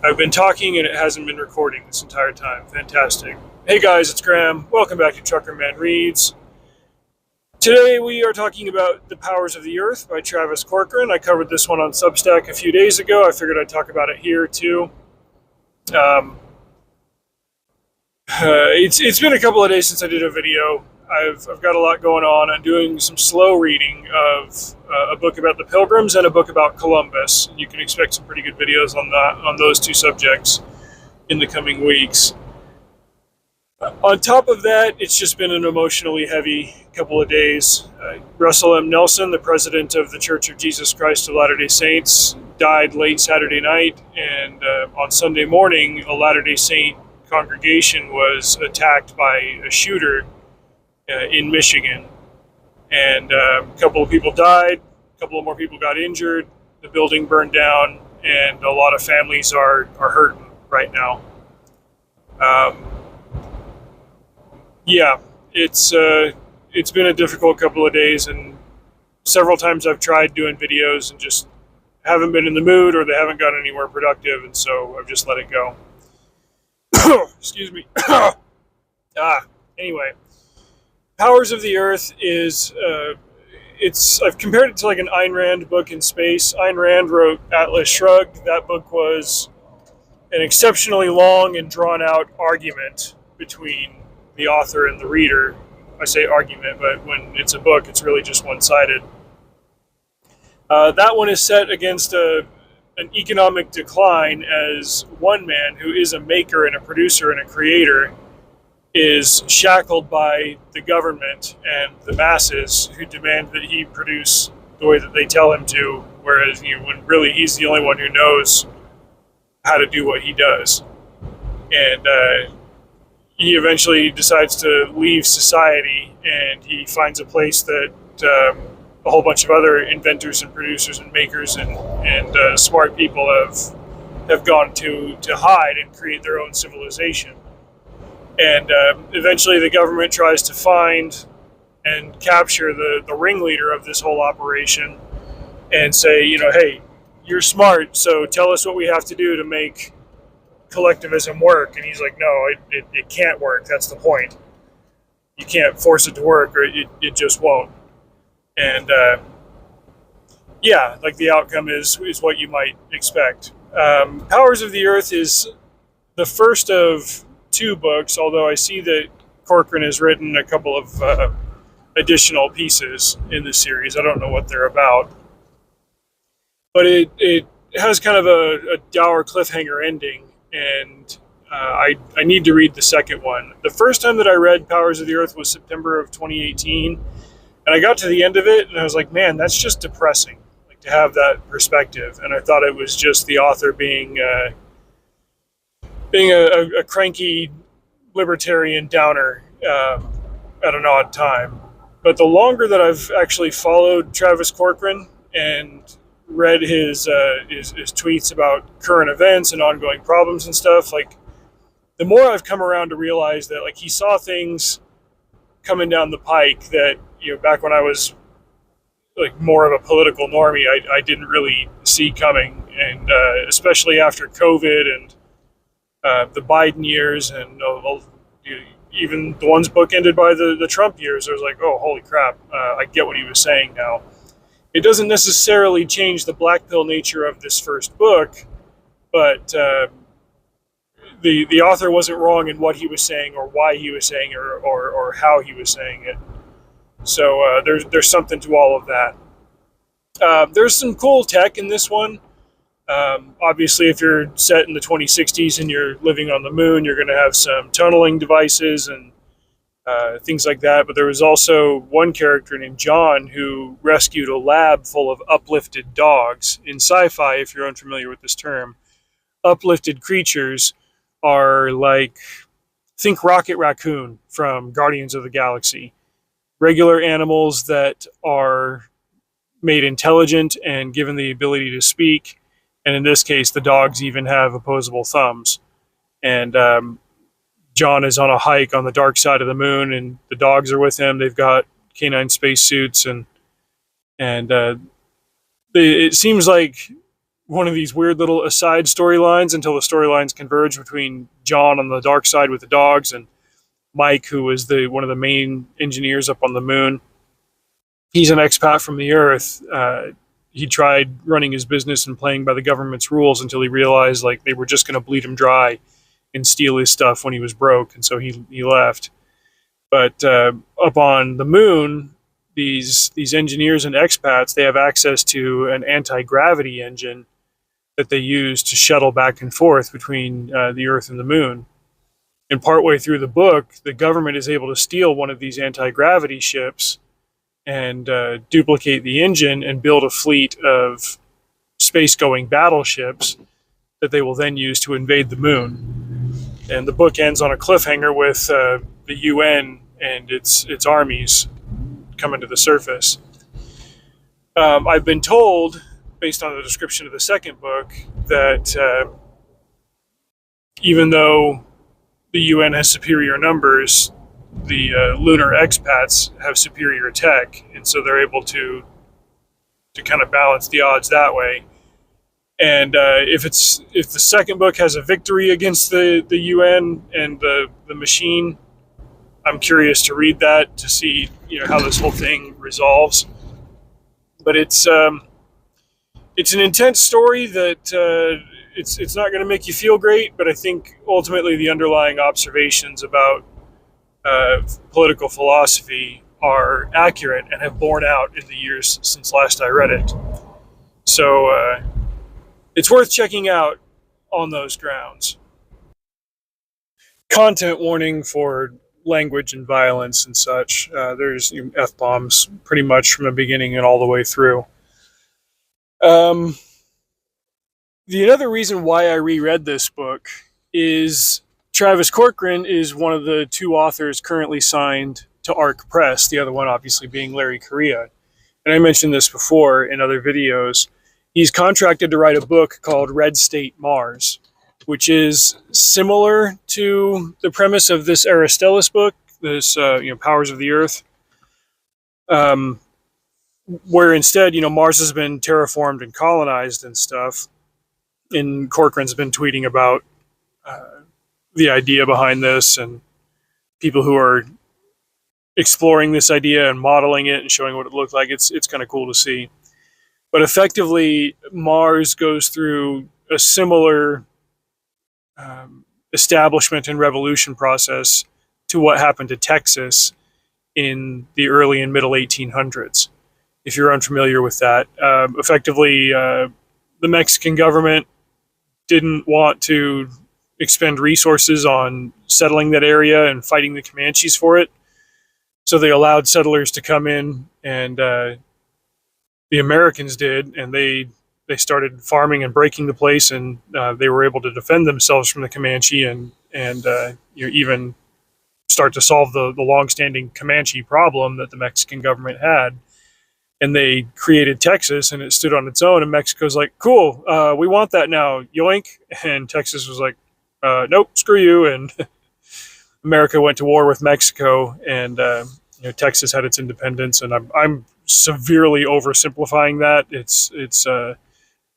I've been talking and it hasn't been recording this entire time. Fantastic. Hey guys, it's Graham. Welcome back to Truckerman Reads. Today we are talking about The Powers of the Earth by Travis Corcoran. I covered this one on Substack a few days ago. I figured I'd talk about it here too. It's been a couple of days since I did a video. I've got a lot going on. I'm doing some slow reading of a book about the Pilgrims and a book about Columbus. You can expect some pretty good videos on those two subjects in the coming weeks. On top of that, it's just been an emotionally heavy couple of days. Russell M. Nelson, the president of the Church of Jesus Christ of Latter-day Saints, died late Saturday night, and on Sunday morning, a Latter-day Saint congregation was attacked by a shooter in Michigan, and a couple of people died, a couple of more people got injured, the building burned down, and a lot of families are hurting right now. It's been a difficult couple of days, and several times I've tried doing videos and just haven't been in the mood, or they haven't gone anywhere productive, and so I've just let it go. Excuse me. Anyway, Powers of the Earth is I've compared it to like an Ayn Rand book in space. Ayn Rand wrote Atlas Shrugged. That book was an exceptionally long and drawn out argument between the author and the reader. I say argument, but when it's a book, it's really just one-sided. That one is set against an economic decline, as one man who is a maker and a producer and a creator is shackled by the government and the masses who demand that he produce the way that they tell him to, whereas when really he's the only one who knows how to do what he does. And he eventually decides to leave society, and he finds a place that a whole bunch of other inventors and producers and makers and smart people have gone to hide and create their own civilization. And eventually the government tries to find and capture the ringleader of this whole operation and say, hey, you're smart, so tell us what we have to do to make collectivism work. And he's like, no, it can't work. That's the point. You can't force it to work, or it just won't. And the outcome is what you might expect. Powers of the Earth is the first of two books, although I see that Corcoran has written a couple of additional pieces in the series. I don't know what they're about, but it has kind of a dour cliffhanger ending, and I need to read the second one. The first time that I read Powers of the Earth was September of 2018, and I got to the end of it, and I was like, man, that's just depressing, like, to have that perspective. And I thought it was just the author being a cranky libertarian downer at an odd time. But the longer that I've actually followed Travis Corcoran and read his tweets about current events and ongoing problems and stuff, like, the more I've come around to realize that, like, he saw things coming down the pike that, back when I was like more of a political normie, I didn't really see coming. And especially after COVID and the Biden years, and even the ones bookended by the Trump years, I was like, oh, holy crap, I get what he was saying now. It doesn't necessarily change the black pill nature of this first book, but the author wasn't wrong in what he was saying, or why he was saying, or how he was saying it. So there's something to all of that. There's some cool tech in this one. Obviously, if you're set in the 2060s and you're living on the moon, you're going to have some tunneling devices and things like that. But there was also one character named John who rescued a lab full of uplifted dogs. In sci-fi, if you're unfamiliar with this term, uplifted creatures are like, think Rocket Raccoon from Guardians of the Galaxy. Regular animals that are made intelligent and given the ability to speak. And in this case, the dogs even have opposable thumbs. And John is on a hike on the dark side of the moon, and the dogs are with him. They've got canine spacesuits, and it seems like one of these weird little aside storylines until the storylines converge between John on the dark side with the dogs and Mike, who was one of the main engineers up on the moon. He's an expat from the Earth. He tried running his business and playing by the government's rules until he realized like they were just going to bleed him dry and steal his stuff when he was broke, and so he left. But up on the moon, these engineers and expats, they have access to an anti-gravity engine that they use to shuttle back and forth between the Earth and the moon. And partway through the book, the government is able to steal one of these anti-gravity ships and duplicate the engine and build a fleet of space-going battleships that they will then use to invade the moon. And the book ends on a cliffhanger with the UN and its armies coming to the surface. I've been told, based on the description of the second book, that even though the UN has superior numbers, the lunar expats have superior tech, and so they're able to kind of balance the odds that way. And if the second book has a victory against the UN and the machine, I'm curious to read that to see how this whole thing resolves. But it's an intense story that it's not going to make you feel great. But I think ultimately the underlying observations about political philosophy are accurate and have borne out in the years since last I read it. So it's worth checking out on those grounds. Content warning for language and violence and such. There's F-bombs pretty much from the beginning and all the way through. The other reason why I reread this book is Travis Corcoran is one of the two authors currently signed to ARC Press, the other one obviously being Larry Correia. And I mentioned this before in other videos. He's contracted to write a book called Red State Mars, which is similar to the premise of this Aristellus book, this Powers of the Earth, where instead, Mars has been terraformed and colonized and stuff. And Corcoran's been tweeting about the idea behind this and people who are exploring this idea and modeling it and showing what it looked like. It's kind of cool to see. But effectively, Mars goes through a similar establishment and revolution process to what happened to Texas in the early and middle 1800s. If you're unfamiliar with that, effectively, the Mexican government didn't want to expend resources on settling that area and fighting the Comanches for it. So they allowed settlers to come in, and the Americans did, and they started farming and breaking the place, and they were able to defend themselves from the Comanche and even start to solve the long-standing Comanche problem that the Mexican government had. And they created Texas, and it stood on its own, and Mexico's like, cool, we want that now, yoink. And Texas was like, nope, screw you. And America went to war with Mexico, and Texas had its independence. And I'm severely oversimplifying that. It's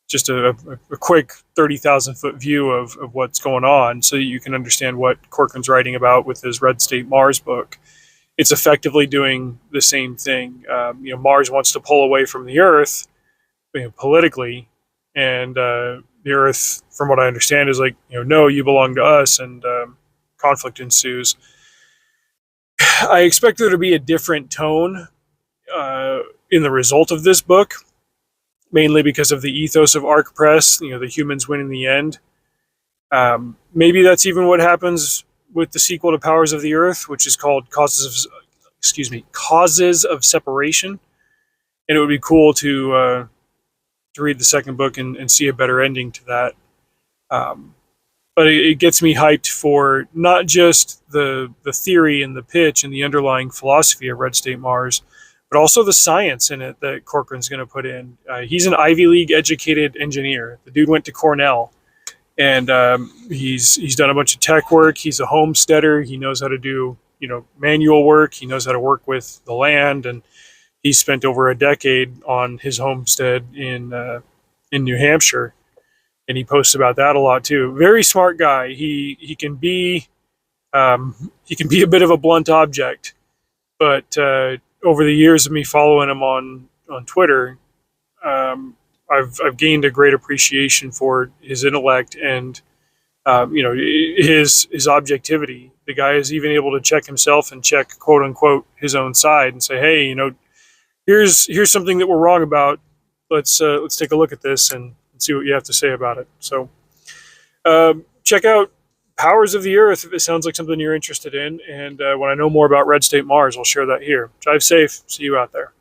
just a quick 30,000 foot view of what's going on, so you can understand what Corcoran's writing about with his Red State Mars book. It's effectively doing the same thing. Mars wants to pull away from the Earth politically, and the Earth, from what I understand, is like, no, you belong to us, and conflict ensues. I expect there to be a different tone in the result of this book, mainly because of the ethos of ARC Press, the humans win in the end. Maybe that's even what happens with the sequel to Powers of the Earth, which is called Causes of Separation. And it would be cool to read the second book and see a better ending to that. But it gets me hyped for not just the theory and the pitch and the underlying philosophy of Red State Mars, but also the science in it that Corcoran's going to put in. He's an Ivy League educated engineer. The dude went to Cornell, and he's done a bunch of tech work. He's a homesteader. He knows how to do manual work. He knows how to work with the land, and he spent over a decade on his homestead in New Hampshire. and he posts about that a lot too. Very smart guy. He can be a bit of a blunt object, but over the years of me following him on Twitter, I've gained a great appreciation for his intellect and his objectivity. The guy is even able to check himself and check quote unquote his own side and say, hey, here's something that we're wrong about. Let's take a look at this and see what you have to say about it. So check out Powers of the Earth if it sounds like something you're interested in. And when I know more about Red State Mars, I'll share that here. Drive safe. See you out there.